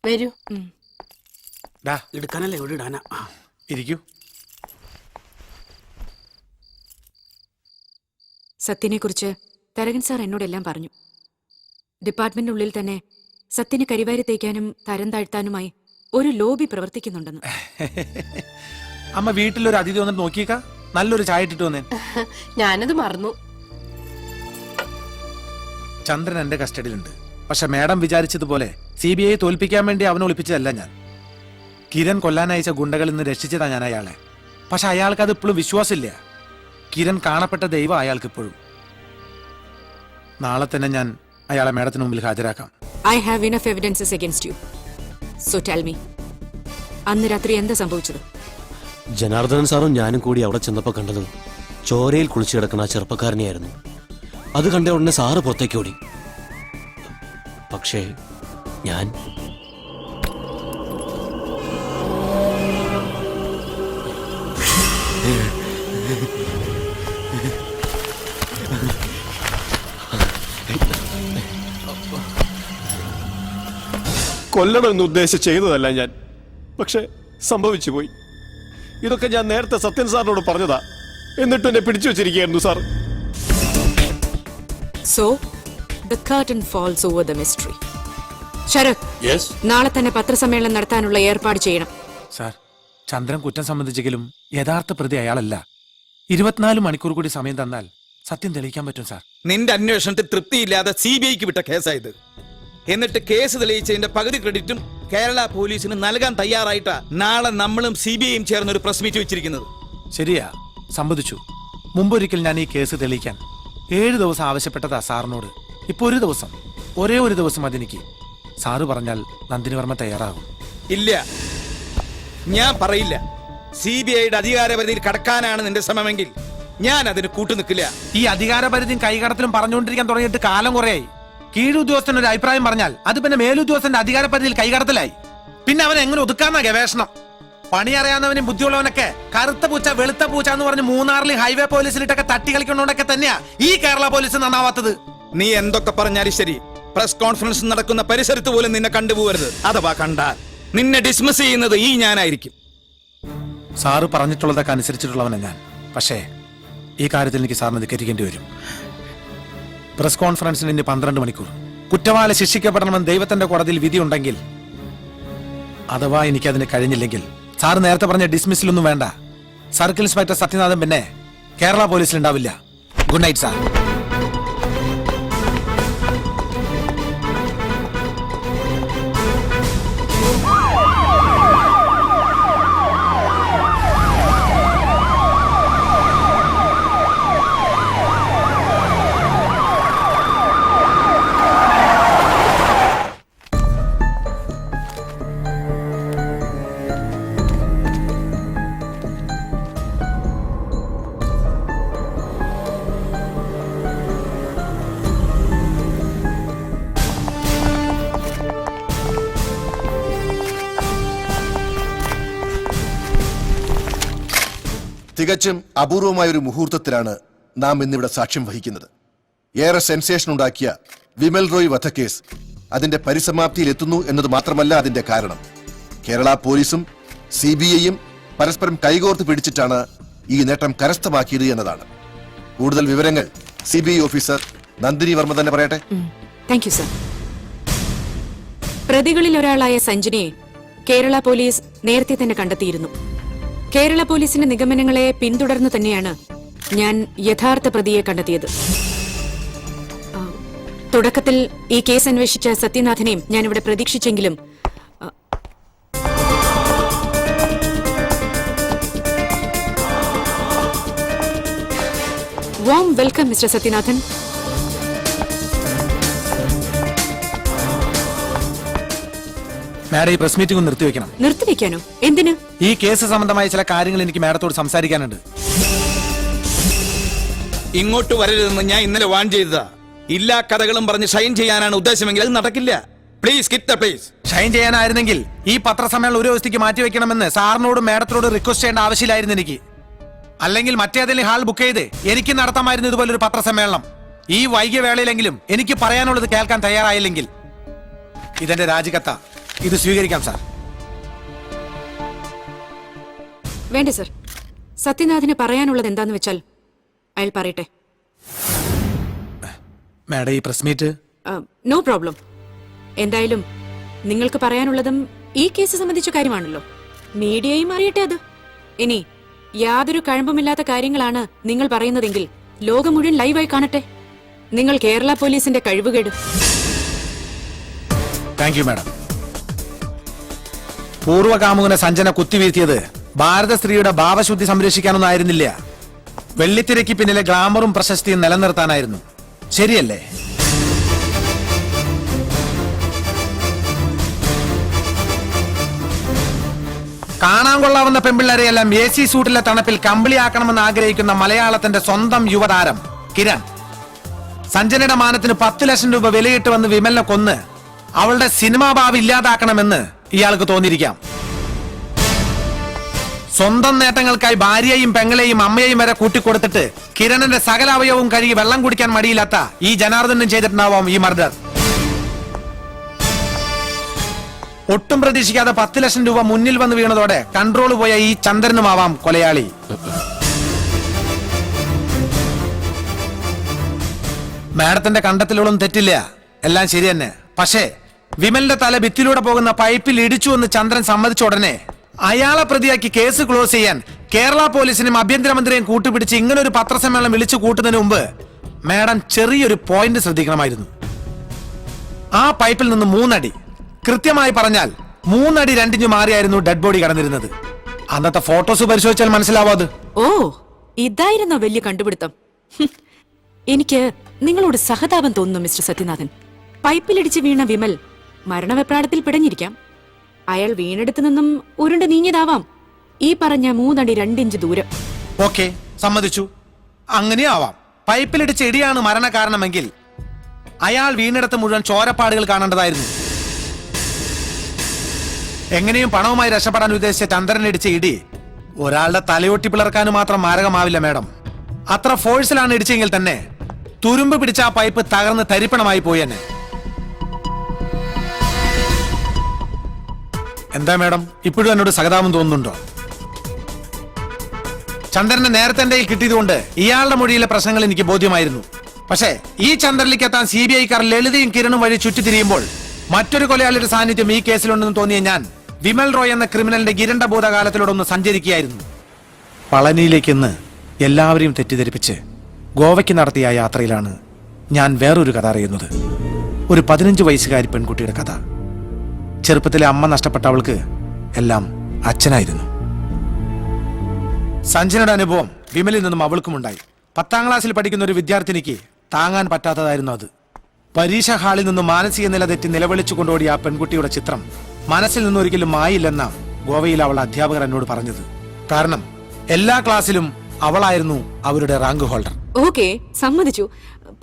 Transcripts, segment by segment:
വരൂ. എടുക്കാനല്ലേ എവിടെ ഇടാനാ? ഇരിക്കൂ. സത്യനെ കുറിച്ച് തരകൻ സാർ എന്നോടെല്ലാം പറഞ്ഞു. ഡിപ്പാർട്ട്മെന്റിനുള്ളിൽ തന്നെ സത്യനെ കരിവാരി തേക്കാനും തരം താഴ്ത്താനുമായി ഒരു ലോബി പ്രവർത്തിക്കുന്നുണ്ടെന്ന്. അമ്മ വീട്ടിലൊരു അതിഥി വന്നിട്ട് നോക്കിയേക്കാ, നല്ലൊരു ചായ ഇട്ടിട്ട് വന്നേ. ഞാനത് മറന്നു. ചന്ദ്രൻ എന്റെ കസ്റ്റഡിയിലുണ്ട്. പക്ഷെ മാഡം വിചാരിച്ചതുപോലെ CBI തോൽപ്പിക്കാൻ വേണ്ടി അവനെ ഒളിപ്പിച്ചതല്ല ഞാൻ. കിരൺ കൊല്ലാനയച്ച ഗുണ്ടകളിൽ നിന്ന് രക്ഷിച്ചതാ ഞാൻ അയാളെ. പക്ഷെ അയാൾക്ക് അത് ഇപ്പോഴും വിശ്വാസമില്ല. കിരൺ കാണപ്പെട്ട ദൈവം അയാൾക്ക് ഇപ്പോഴും. നാളെ തന്നെ ഞാൻ അയാളെ മാഡത്തിന് മുമ്പിൽ ഹാജരാക്കാം. I have enough evidences against you. So tell me, അന്ന് രാത്രി എന്താ സംഭവിച്ചത്? ജനാർദ്ദനൻ സാറും ഞാനും കൂടി അവിടെ ചെന്നപ്പോൾ കണ്ടത് ചോരയിൽ കുളിച്ചു കിടക്കുന്ന ആ ചെറുപ്പക്കാരനെയായിരുന്നു. അത് കണ്ട ഉടനെ സാറ് പുറത്തേക്ക് ഓടി. പക്ഷേ ഞാൻ കൊല്ലണമെന്ന് ഉദ്ദേശിച്ച് ചെയ്തതല്ല ഞാൻ. പക്ഷെ സംഭവിച്ചു പോയി. ഇതൊക്കെ ഞാൻ നേരത്തെ സത്യൻ സാറിനോട് പറഞ്ഞതാ. എന്നിട്ട് എന്നെ പിടിച്ചു വെച്ചിരിക്കുകയായിരുന്നു sir. So, the curtain falls over the mystery. Sarath, നാളെ തന്നെ പത്രസമ്മേളനം നടത്താനുള്ള ഏർപ്പാട് ചെയ്യണം. സാർ, ചന്ദ്രൻ കുറ്റം സംബന്ധിച്ചെങ്കിലും യഥാർത്ഥ പ്രതി അയാളല്ല. 24 മണിക്കൂർ കൂടി സമയം തന്നാൽ സത്യം തെളിയിക്കാൻ പറ്റും സാർ. നിന്റെ അന്വേഷണത്തിൽ തൃപ്തിയില്ലാതെ CBIക്ക് വിട്ട കേസായത്. എന്നിട്ട് കേസ് തെളിയിച്ചതിന്റെ പകുതി ക്രെഡിറ്റും കേരള പോലീസിന് നൽകാൻ തയ്യാറായിട്ടാ നാളെ നമ്മളും CBIയും ചേർന്ന് ഒരു പ്രസ് മീറ്റ് വെച്ചിരിക്കുന്നത്. ശരിയാ, സമ്മതിച്ചു. മുമ്പൊരിക്കൽ ഞാൻ ഈ കേസ് തെളിയിക്കാൻ 7 ദിവസം ആവശ്യപ്പെട്ടതാ സാറിനോട്. ഇപ്പൊ ഒരു ദിവസം, ഒരേ ഒരു ദിവസം അതെനിക്ക്. സാറ് പറഞ്ഞാൽ നന്ദിനി വർമ്മ തയ്യാറാകും. ഇല്ല, ഞാൻ പറയില്ല. CBIയുടെ അധികാരപരിധിയിൽ കടക്കാനാണ് നിന്റെ ശ്രമമെങ്കിൽ ഞാൻ അതിന് കൂട്ടുനിൽക്കില്ല. ഈ അധികാരപരിധിയും കൈകടത്തിലും പറഞ്ഞുകൊണ്ടിരിക്കാൻ തുടങ്ങിയിട്ട് കാലം കുറയായി. കീഴുദ്യോഗസ്ഥൻ ഒരു അഭിപ്രായം പറഞ്ഞാൽ അത് പിന്നെ മേലുദ്യോഗസ്ഥന്റെ അധികാരപരിധിയിൽ കൈകടത്തലായി. പിന്നെ അവൻ എങ്ങനെ ഒതുക്കാന്ന ഗവേഷണം. പണി അറിയാവുന്നവനും ബുദ്ധിയുള്ളവനൊക്കെ കറുത്ത പൂച്ച വെളുത്ത പൂച്ച എന്ന് പറഞ്ഞ് മൂന്നാറിൽ ഹൈവേ പോലീസിലിട്ടൊക്കെ തട്ടി കളിക്കൊണ്ടൊക്കെ തന്നെയാ ഈ കേരള പോലീസ് നന്നാവാത്തത്. നീ എന്തൊക്കെ പറഞ്ഞാലും ശരി, പ്രസ് കോൺഫറൻസ് നടക്കുന്ന പരിസരത്ത് പോലും നിന്നെ കണ്ടുപോകരുത്. അഥവാ കണ്ടാൽ നിന്നെ ഡിസ്മിസ് ചെയ്യുന്നത് ഈ ഞാനായിരിക്കും. സാറ് പറഞ്ഞിട്ടുള്ളതൊക്കെ അനുസരിച്ചിട്ടുള്ളവനാണ് ഞാൻ. പക്ഷേ ഈ കാര്യത്തിൽ എനിക്ക് സാറിന് ധിക്കരിക്കേണ്ടി വരും. പ്രസ് കോൺഫറൻസിന് ഇനി 12 മണിക്കൂർ. കുറ്റവാളി ശിക്ഷിക്കപ്പെടണമെന്ന് ദൈവത്തിന്റെ കോടതിയിൽ വിധിയുണ്ടെങ്കിൽ, അഥവാ എനിക്കതിന് കഴിഞ്ഞില്ലെങ്കിൽ സാറ് നേരത്തെ പറഞ്ഞ ഡിസ്മിസിലൊന്നും വേണ്ട. സർക്കിൾ ഇൻസ്പെക്ടർ സത്യനാഥൻ പിന്നെ കേരള പോലീസിലുണ്ടാവില്ല. Good night sir. തികച്ചും അപൂർവമായ ഒരു മുഹൂർത്തത്തിലാണ് നാം ഇന്നിവിടെ സാക്ഷ്യം വഹിക്കുന്നത്. ഏറെ സെൻസേഷൻ ഉണ്ടാക്കിയ വിമൽ റോയ് വധക്കേസ് അതിന്റെ പരിസമാപ്തിയിൽ എത്തുന്നു എന്നത് മാത്രമല്ല അതിന്റെ കാരണം. കേരള പോലീസും CBIയും പരസ്പരം കൈകോർത്ത് പിടിച്ചിട്ടാണ് ഈ നേട്ടം കരസ്ഥമാക്കിയത് എന്നതാണ്. കൂടുതൽ വിവരങ്ങൾ CBI ഓഫീസർ നന്ദിനി വർമ്മ തന്നെ പറയട്ടെ. Thank you sir. പ്രതികളിൽ ഒരാളായ സഞ്ജനയെ കേരള പോലീസ് നേരത്തെ തന്നെ കണ്ടെത്തിയിരുന്നു. കേരള പോലീസിന്റെ നിഗമനങ്ങളെ പിന്തുടർന്നു തന്നെയാണ് ഞാൻ യഥാർത്ഥ പ്രതിയെ കണ്ടെത്തിയത്. തുടക്കത്തിൽ ഈ കേസ് അന്വേഷിച്ച സത്യനാഥനെയും ഞാനിവിടെ പ്രതീക്ഷിച്ചെങ്കിലും warm welcome mister Sathyanathan. Madam, ഈ പ്രസ് മീറ്റിംഗ് ഒന്ന് നിർത്തിവെക്കണം. നിർത്തിവെക്കാനോ? എന്തിന്? ഈ കേസ് സംബന്ധമായ ചില കാര്യങ്ങൾ എനിക്ക് മാഡത്തോട് സംസാരിക്കാനുണ്ട്. ഇങ്ങോട്ട് വരരുതെന്ന് ഞാൻ ഇന്നലെ വാൺ ചെയ്തതാ. ഇല്ലാ കഥകളും പറഞ്ഞ് ഷൈൻ ചെയ്യാനാണ് ഉദ്ദേശമെങ്കിൽ അത് നടക്കില്ല. Please quit the place. Shine ചെയ്യാനായിരുന്നെങ്കിൽ ഈ പത്രസമ്മേളനം ഒരു ദിവസത്തേക്ക് മാറ്റിവെക്കണമെന്ന് സാറിനോടും മാഡത്തിനോടും റിക്വസ്റ്റ് ചെയ്യേണ്ട ആവശ്യമില്ലായിരുന്നു എനിക്ക്. അല്ലെങ്കിൽ മറ്റേതെങ്കിലും ഹാൾ ബുക്ക് ചെയ്ത് എനിക്ക് നടത്താമായിരുന്നു ഇതുപോലൊരു പത്രസമ്മേളനം. ഈ വൈകിയ വേളയിലെങ്കിലും എനിക്ക് പറയാനുള്ളത് കേൾക്കാൻ തയ്യാറായില്ലെങ്കിൽ ഇതെന്റെ രാജിക്കത്ത. ഇത് സ്വീകരിക്കാം സാർ. വേണ്ട സർ, സത്യനാഥിന് പറയാനുള്ളത് എന്താന്ന് വെച്ചാൽ അയാൾ പറയട്ടെ. മാഡം, ഈ പ്രസ് മീറ്റ് നോ പ്രോബ്ലം. എന്തായാലും നിങ്ങൾക്ക് പറയാനുള്ളതും ഈ കേസ് സംബന്ധിച്ച കാര്യമാണല്ലോ. മീഡിയയും അറിയട്ടെ അത്. ഇനി യാതൊരു കഴമ്പുമില്ലാത്ത കാര്യങ്ങളാണ് നിങ്ങൾ പറയുന്നതെങ്കിൽ ലോകം മുഴുവൻ ലൈവായി കാണട്ടെ. നിങ്ങൾ കേരള പോലീസിന്റെ കഴിവുകേട്. Thank you madam. പൂർവ്വകാമുകനെ സഞ്ജന കുത്തിവീഴ്ത്തിയത് ഭാരത സ്ത്രീയുടെ ഭാവശുദ്ധി സംരക്ഷിക്കാനൊന്നും ആയിരുന്നില്ല. വെള്ളിത്തിരയ്ക്ക് പിന്നിലെ ഗ്ലാമറും പ്രശസ്തിയും നിലനിർത്താനായിരുന്നു. ശരിയല്ലേ? കാണാൻ കൊള്ളാവുന്ന പെമ്പിള്ളരെയെല്ലാം AC സൂട്ടിലെ തണുപ്പിൽ കമ്പിളിയാക്കണമെന്ന് ആഗ്രഹിക്കുന്ന മലയാളത്തിന്റെ സ്വന്തം യുവതാരം കിരൺ സഞ്ജനയുടെ മാനത്തിന് 10 ലക്ഷം രൂപ വിലയിട്ട് വന്ന് വിമലിനെ കൊന്ന് അവളുടെ സിനിമാ ഭാവി ഇല്ലാതാക്കണമെന്ന് ഇയാൾക്ക് തോന്നിയിരിക്കാം. സ്വന്തം നേട്ടങ്ങൾക്കായി ഭാര്യയെയും പെങ്ങളെയും അമ്മയെയും വരെ കൂട്ടിക്കൊടുത്തിട്ട് കിരണന്റെ സകല അവയവവും കഴുകി വെള്ളം കുടിക്കാൻ മടിയില്ലാത്ത ഈ ജനാർദ്ദനും ചെയ്തിട്ടുണ്ടാവാം ഈ മർഡർ. ഒട്ടും പ്രതീക്ഷിക്കാതെ 10 ലക്ഷം രൂപ മുന്നിൽ വന്ന് വീണതോടെ കൺട്രോൾ പോയ ഈ ചന്ദ്രനുമാവാം കൊലയാളി. മാഡത്തിന്റെ കണ്ടെത്തലുകളും തെറ്റില്ല, എല്ലാം ശരി തന്നെ. പക്ഷേ വിമലിന്റെ തല ഭിത്തിലൂടെ പോകുന്ന പൈപ്പിൽ ഇടിച്ചു എന്ന് ചന്ദ്രൻ സമ്മതിച്ച ഉടനെ അയാളെ പ്രതിയാക്കി കേസ് ക്ലോസ് ചെയ്യാൻ കേരള പോലീസിനും ആഭ്യന്തരമന്ത്രിയും കൂട്ടുപിടിച്ച് ഇങ്ങനെ ഒരു പത്രസമ്മേളനം വിളിച്ചു കൂട്ടുന്നതിന് മുമ്പ് മാഡം ചെറിയൊരു പോയിന്റ് ശ്രദ്ധിക്കണമായിരുന്നു. ആ പൈപ്പിൽ നിന്ന് 3 അടി, കൃത്യമായി പറഞ്ഞാൽ 3 അടി 2 ഇഞ്ച് മാറിയായിരുന്നു ഡെഡ് ബോഡി കടന്നിരുന്നത്. അന്നത്തെ ഫോട്ടോസ് പരിശോധിച്ചാൽ മനസ്സിലാവോ അത്. ഓ, ഇതായിരുന്നോ വലിയ കണ്ടുപിടുത്തം? എനിക്ക് നിങ്ങളോട് സഹതാപം തോന്നുന്നു മിസ്റ്റർ സത്യനാഥൻ. പൈപ്പിലിടിച്ച് വീണ വിമൽ മരണവെപ്രാളത്തിൽ പിടഞ്ഞിരിക്കാം. അയാൾ വീണെടുത്തു നിന്നും ഉരുണ്ട് നീങ്ങിയതാവാം ഈ പറഞ്ഞ 3 അടി 2 ഇഞ്ച് ദൂരം. ഓക്കെ, സമ്മതിച്ചു. അങ്ങനെയും ആവാം. പൈപ്പിലിടിച്ച് ഇടിയാണ് മരണകാരണമെങ്കിൽ അയാൾ വീണെടുത്ത് മുഴുവൻ ചോരപ്പാടുകൾ കാണേണ്ടതായിരുന്നു. എങ്ങനെയും പണവുമായി രക്ഷപ്പെടാൻ ഉദ്ദേശിച്ച ചന്ദ്രനിടിച്ച ഇടി ഒരാളുടെ തലയൊട്ടി പിളർക്കാനും മാത്രം മാരകമാവില്ല മാഡം. അത്ര ഫോഴ്സിലാണ് ഇടിച്ചെങ്കിൽ തന്നെ തുരുമ്പ് പിടിച്ച ആ പൈപ്പ് തകർന്ന് തരിപ്പണമായി പോയി തന്നെ. എന്താ മാഡം, ഇപ്പോഴും എന്നോട് സഹതാപം തോന്നുന്നുണ്ടോ? ചന്ദ്രനെ നേരത്തെ എന്റെ കയ്യിൽ കിട്ടിയതുകൊണ്ട് ഇയാളുടെ മൊഴിയിലെ പ്രശ്നങ്ങൾ എനിക്ക് ബോധ്യമായിരുന്നു. പക്ഷേ ഈ ചന്ദ്രനിലേക്ക് എത്താൻ CBI-ക്കാർ ലളിതയും കിരണും വഴി ചുറ്റിത്തിരിയുമ്പോൾ മറ്റൊരു കൊലയാളിയുടെ സാന്നിധ്യം ഈ കേസിലുണ്ടെന്ന് തോന്നിയ ഞാൻ വിമൽ റോയ് എന്ന ക്രിമിനലിന്റെ ഗിരണ്ട ഭൂതകാലത്തിലൂടെ ഒന്ന് സഞ്ചരിക്കുകയായിരുന്നു. പളനിയിലേക്ക് ഇന്ന് എല്ലാവരെയും തെറ്റിദ്ധരിപ്പിച്ച് ഗോവയ്ക്ക് നടത്തിയ യാത്രയിലാണ് ഞാൻ വേറൊരു കഥ അറിയുന്നത്. ഒരു 15 വയസ്സുകാരി പെൺകുട്ടിയുടെ കഥ. ചെറുപ്പത്തിലെ അമ്മ നഷ്ടപ്പെട്ട അവൾക്ക് എല്ലാം അച്ഛനായിരുന്നു. സഞ്ജനയുടെ അനുഭവം വിമലിൽ നിന്നും അവൾക്കുമുണ്ടായി. 10ാം ക്ലാസ്സിൽ പഠിക്കുന്ന ഒരു വിദ്യാർത്ഥിനിക്ക് താങ്ങാൻ പറ്റാത്തതായിരുന്നു അത്. പരീക്ഷ ഹാളിൽ നിന്നും മാനസിക നില തെറ്റി നിലവിളിച്ചു കൊണ്ടോടിയ ആ പെൺകുട്ടിയുടെ ചിത്രം മനസ്സിൽ നിന്നൊരിക്കലും മായില്ലെന്ന ഗോവയിൽ അവൾ അധ്യാപകർ എന്നോട് പറഞ്ഞത്. കാരണം എല്ലാ ക്ലാസ്സിലും അവളായിരുന്നു അവരുടെ റാങ്ക് ഹോൾഡർ. ഓക്കെ, സമ്മതിച്ചു.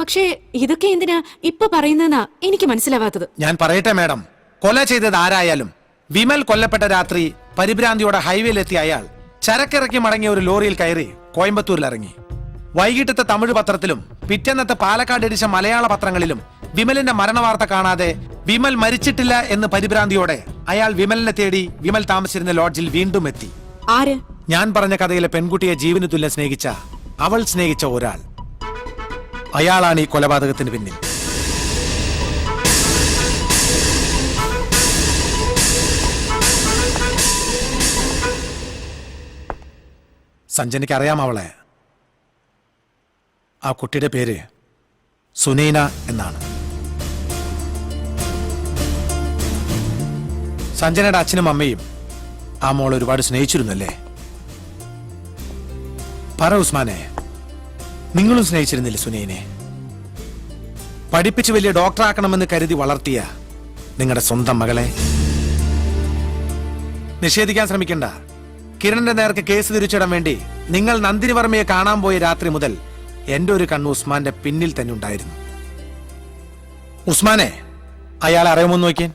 പക്ഷേ ഇതൊക്കെ എന്തിനാ ഇപ്പൊ പറയുന്നതെന്നാ എനിക്ക് മനസ്സിലാവാത്തത്. ഞാൻ പറയട്ടെ മാഡം, കൊല ചെയ്തത് ആരായാലും വിമൽ കൊല്ലപ്പെട്ട രാത്രി പരിഭ്രാന്തിയോടെ ഹൈവേയിലെത്തിയ അയാൾ ചരക്കിറക്കി മടങ്ങിയ ഒരു ലോറിയിൽ കയറി കോയമ്പത്തൂരിൽ ഇറങ്ങി. വൈകിട്ടത്തെ തമിഴ് പത്രത്തിലും പിറ്റേന്നത്തെ പാലക്കാട് എഡിച്ച മലയാള പത്രങ്ങളിലും വിമലിന്റെ മരണവാർത്ത കാണാതെ വിമൽ മരിച്ചിട്ടില്ല എന്ന് പരിഭ്രാന്തിയോടെ അയാൾ വിമലിനെ തേടി വിമൽ താമസിച്ചിരുന്ന ലോഡ്ജിൽ വീണ്ടും എത്തി. ആര്? ഞാൻ പറഞ്ഞ കഥയിലെ പെൺകുട്ടിയെ ജീവന് തുല്യം സ്നേഹിച്ച അവൾ സ്നേഹിച്ച ഒരാൾ. അയാളാണ് ഈ കൊലപാതകത്തിന് പിന്നിൽ. സഞ്ജനയ്ക്ക് അറിയാം അവളെ. ആ കുട്ടിയുടെ പേര് സുനൈന എന്നാണ്. സഞ്ജനയുടെ അച്ഛനും അമ്മയും ആ മോൾ ഒരുപാട് സ്നേഹിച്ചിരുന്നല്ലേ? പറ ഉസ്മാനെ, നിങ്ങളും സ്നേഹിച്ചിരുന്നില്ലേ സുനൈനെ? പഠിപ്പിച്ച് വലിയ ഡോക്ടറാക്കണമെന്ന് കരുതി വളർത്തിയ നിങ്ങളുടെ സ്വന്തം മകളെ നിഷേധിക്കാൻ ശ്രമിക്കണ്ട. കിരണിന്റെ നേർക്ക് കേസ് തിരിച്ചിടാൻ വേണ്ടി നിങ്ങൾ നന്ദിനി വർമ്മയെ കാണാൻ പോയ രാത്രി മുതൽ എന്റെ ഒരു കണ്ണ് ഉസ്മാന്റെ പിന്നിൽ തന്നെ ഉണ്ടായിരുന്നു. ഉസ്മാനെ, അയാളെ അറിയുമോ നോക്കിയാൻ?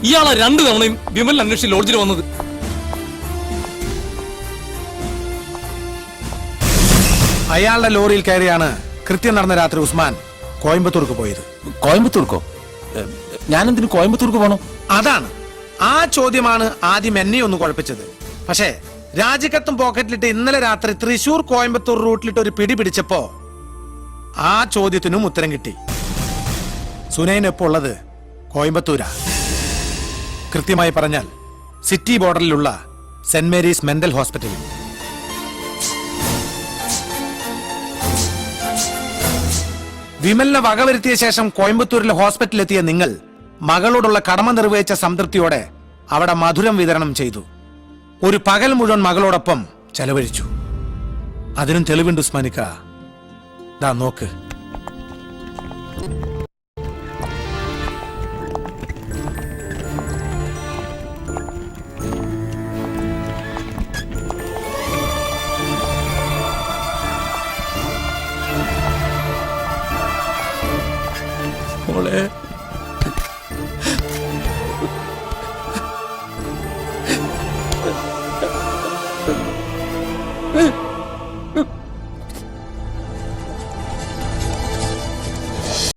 ഇയാളാ 2 തവണയും വിമൽ അന്വേഷിച്ച് ലോഡ്ജിൽ വന്നത്. അയാളുടെ ലോറിയിൽ കയറിയാണ് കൃത്യം നടന്ന രാത്രി ഉസ്മാൻ കോയമ്പത്തൂർക്ക് പോയത്. കോയമ്പത്തൂർക്കോ? ഞാനെന്തിനു കോയമ്പത്തൂർക്ക് പോകണം? അതാണ് ആ ചോദ്യമാണ് ആദ്യം എന്നെ ഒന്ന് കുഴപ്പിച്ചത്. പക്ഷേ രാജിക്കത്തും പോക്കറ്റിലിട്ട് ഇന്നലെ രാത്രി തൃശൂർ കോയമ്പത്തൂർ റൂട്ടിലിട്ട് ഒരു പിടി പിടിച്ചപ്പോ ആ ചോദ്യത്തിനും ഉത്തരം കിട്ടി. സുനൈനൊപ്പം ഉള്ളത് കോയമ്പത്തൂരാ. കൃത്യമായി പറഞ്ഞാൽ സിറ്റി ബോർഡറിലുള്ള സെന്റ് മേരീസ് മെന്റൽ ഹോസ്പിറ്റലിൽ. വിമലിനെ വകവരുത്തിയ ശേഷം കോയമ്പത്തൂരിലെ ഹോസ്പിറ്റലിലെത്തിയ നിങ്ങൾ മകളോടുള്ള കടമ നിർവഹിച്ച സംതൃപ്തിയോടെ അവിടെ മധുരം വിതരണം ചെയ്തു. ഒരു പകൽ മുഴുവൻ മകളോടൊപ്പം ചെലവഴിച്ചു. അതിനും തെളിവുണ്ട് ഉസ്മാനിക്ക. ദാ നോക്ക്. മോളെ